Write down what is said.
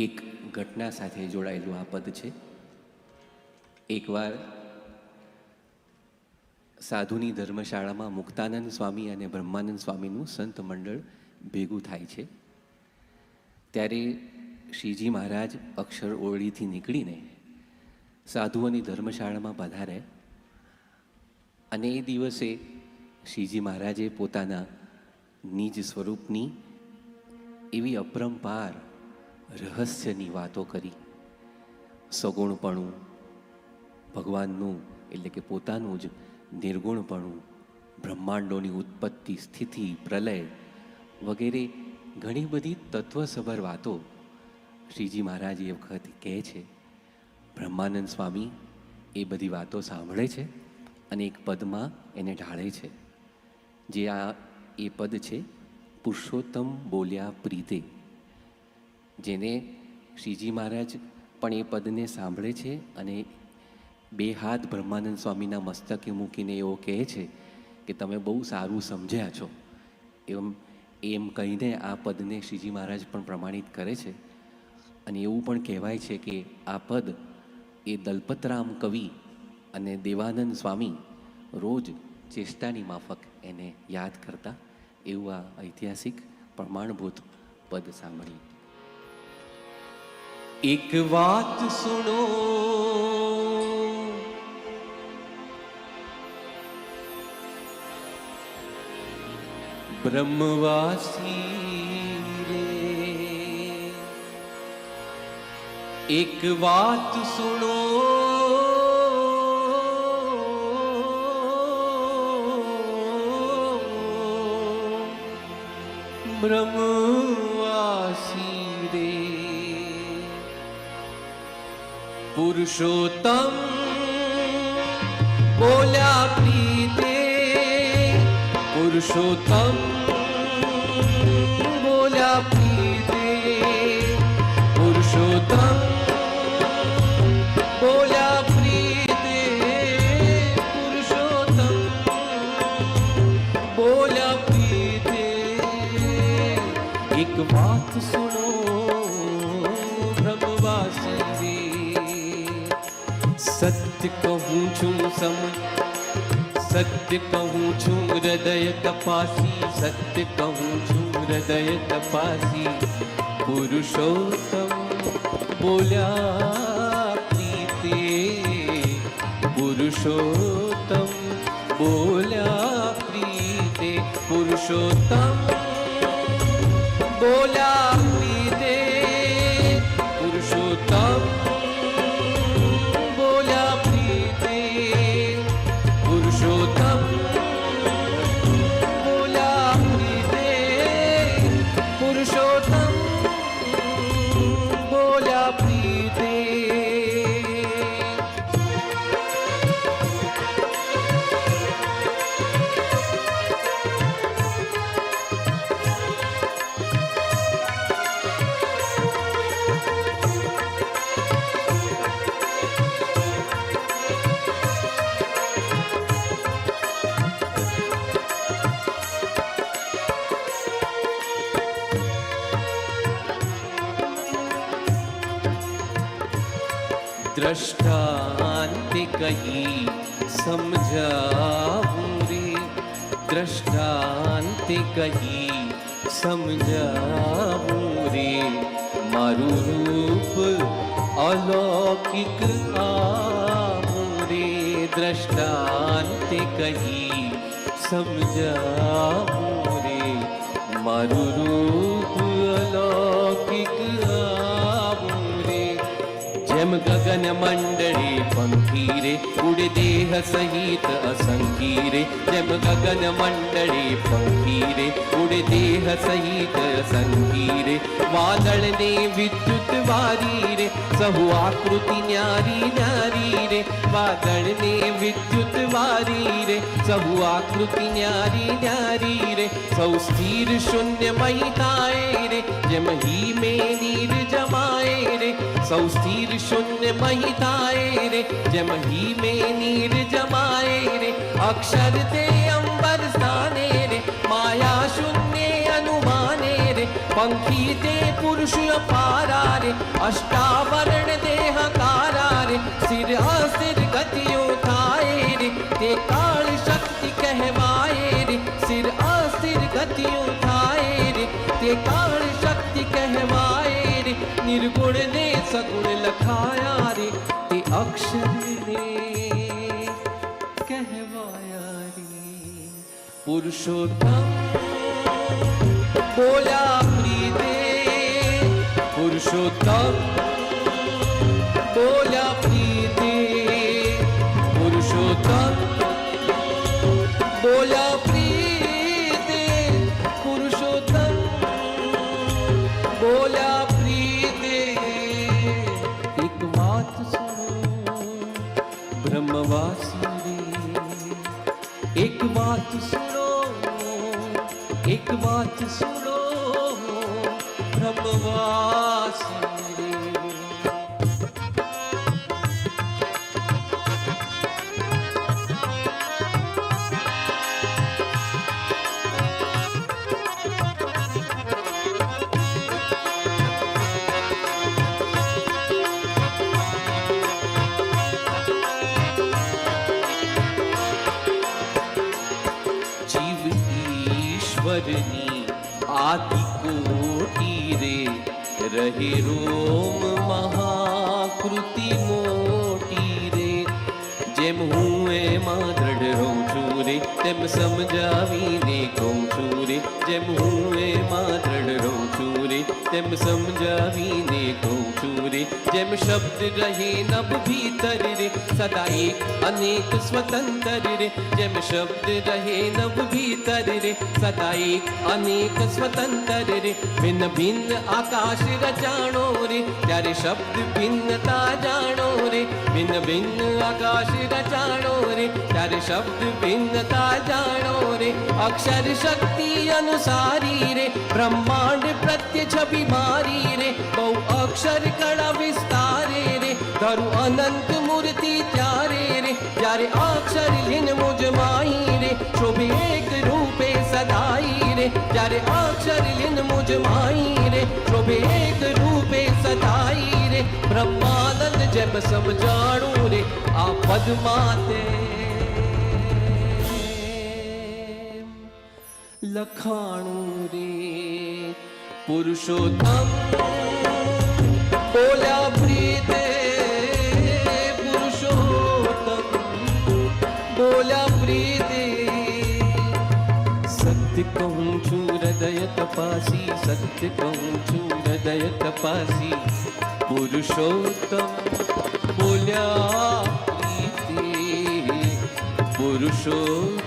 એક ઘટના સાથે જોડાયેલું આ પદ છે. એકવાર સાધુની ધર્મશાળામાં મુક્તાનંદ સ્વામી અને બ્રહ્માનંદ સ્વામીનું સંત મંડળ ભેગું થાય છે. ત્યારે શ્રીજી મહારાજ અક્ષર ઓરડીથી નીકળીને સાધુઓની ધર્મશાળામાં પધાર્યા અને એ દિવસે શ્રીજી મહારાજે પોતાના નિજ સ્વરૂપની એવી અપરંપાર રહસ્યની વાતો કરી. સગુણપણું, ભગવાનનું એટલે કે પોતાનું જ નિર્ગુણપણું, બ્રહ્માંડોની ઉત્પત્તિ, સ્થિતિ, પ્રલય વગેરે ઘણી બધી તત્વસભર વાતો શ્રીજી મહારાજ એ વખત કહે છે. બ્રહ્માનંદ સ્વામી એ બધી વાતો સાંભળે છે અને એક પદમાં એને ઢાળે છે. જે એ પદ છે પુરુષોત્તમ બોલ્યા પ્રીતે, જેને શ્રીજી મહારાજ પણ એ પદને સાંભળે છે અને બે હાથ બ્રહ્માનંદ સ્વામીના મસ્તકે મૂકીને એવો કહે છે કે તમે બહુ સારું સમજ્યા છો. એમ કહીને આ પદને શ્રીજી મહારાજ પણ પ્રમાણિત કરે છે. અને એવું પણ કહેવાય છે કે આ પદ એ દલપતરામ કવિ અને દેવાનંદ સ્વામી રોજ ચેષ્ટાની માફક એને યાદ કરતા. એવું આ ઐતિહાસિક પ્રમાણભૂત પદ સાંભળીએ. એક વાત સુનો બ્રહ્મવાસી રે, એક વાત સુનો બ્રહ્મવાસી રે. પુરુષોત્તમ બોલ્યા પ્રીતે, પુરુષોત્તમ બોલ્યા પ્રીતે, પુરુષોત્તમ બોલ્યા પ્રીતે, પુરુષોત્તમ બોલ્યા પ્રીતે. એક વાત સુનો બ્રહ્મવાસી રે, સત્ય કહું છું સત્ય કહું છું હૃદય તપાસી, સત્ય કહું છું હૃદય તપાસી. પુરુષોત્તમ બોલ્યા પ્રીતે, પુરુષોત્તમ બોલ્યા પ્રીતે, પુરુષોત્તમ બોલ્યા પ્રીતે, પુરુષોત્તમ બોલ્યા પ્રીતે, પુરુષોત્તમ બોલ્યા પ્રીતે, પુરુષોત્તમ બોલ્યા પ્રીતે. દ્રષ્ટા દ્રષ્ટાંતે કહી સમજાવું રે, દ્રષ્ટાંતે કહી સમજાવું રે, મારું રૂપ અલૌકિક આવું રે, દ્રષ્ટાંતે કહી સમજાવું રે, મારું રૂપ અલૌકિક આવું રે. જેમ ગગન મંડળે પંખી રે, ઉડે દેહ સહિત અસંખી રે, જેમ ગગન મંડળે પંખી રે, ઉડે દેહ સહિત અસંખી રે, વાદળને વિદ્યુત વારી રે, સહુ આકૃતિ ન્યારી ન્યારી રે, વાદળને વિદ્યુત વારી રે, સહુ આકૃતિ ન્યારી ન્યારી રે, સૌ સ્થિર શૂન્યમય થાય રે, જેમ હિમે નીર જમાય રે, સૌ સ્થિર શૂન્યમય થાય રે, જેમ હિમે નીર જમાય રે, અક્ષર તે અંબર સ્થાને રે, માયા શૂન્ય અનુમાને રે, પંખી તે પુરુષ અપારા રે, અષ્ટાવરણ દેહકારા રે, સ્થિર અસ્થિર ગતિઓ થાય રે, તે કાળ શક્તિ કહેવાય રે, સ્થિર અસ્થિર ગતિઓ થાય રે, તે કાળ શક્તિ કહેવાય રે, નિર્ગુણ ને સગુણ લખાયા રે, તે અક્ષર ને કહેવાયા રે. પુરુષોત્તમ બોલ્યા પ્રીતે, પુરુષોત્તમ બોલ્યા પ્રીતે, પુરુષોત્તમ બોલ્યા પ્રીતે, પુરુષોત્તમ બોલ્યા પ્રીતે. એક વાત સુનો બ્રહ્મવાસી રે, એક વાત સુનો, એક વાત સુનો બ્રહ્મવાસી રે. જીવ ઈશ્વરની આદિ કોટી રે, રહે રોમ મહાકૃતિ મોટી રે, જેમ હું એમાં દ્રઢ રહું છું રે, તેમ સમજાવીને કહું છું રે, જેમ હું એમાં દ્રઢ રહું છું રે, તેમ સમજાવીને કહું છું રે, જેમ શબ્દ રહે નભ ભીતર રે, સદા એક અનેક સ્વતંત્ર રે, જેમ શબ્દ રહે નભ ભીતર રે, સદા એક અનેક સ્વતંત્ર રે, ભિન્ન ભિન્ન આકાશ રચાણો રે, ત્યારે શબ્દ ભિન્નતા જાણો રે, ભિન્ન ભિન્ન આકાશ રચાણો રે, ત્યારે શબ્દ ભિન્નતા જાણો રે, અક્ષર શક્તિ અનુસારી રે, બ્રહ્માંડ પ્રત્યે છબી મારી રે, બહુ અક્ષર કળા વિસ્તારે રે, ધરુ અનંત મૂર્તિ ત્યારે રે, જ્યારે અક્ષર લીન મુજ માહી રે, શોભે એક રૂપે સદાઈ રે, જ્યારે અક્ષર લીન મુજ માહી રે, શોભે એક રૂપે સદાઈ રે, બ્રહ્માનંદ જેમ સમજાણું રે, આ પદમાં તે લખાણું રે. પુરુષોત્તમ બોલ્યા પ્રીતે, પુરુષોત્તમ બોલ્યા પ્રીતે. સત્ય કહું છું હૃદય તપાસી, સત્ય કહું છું હૃદય તપાસી, પુરુષોત્તમ બોલ્યા પ્રીતે, પુરુષોત્તમ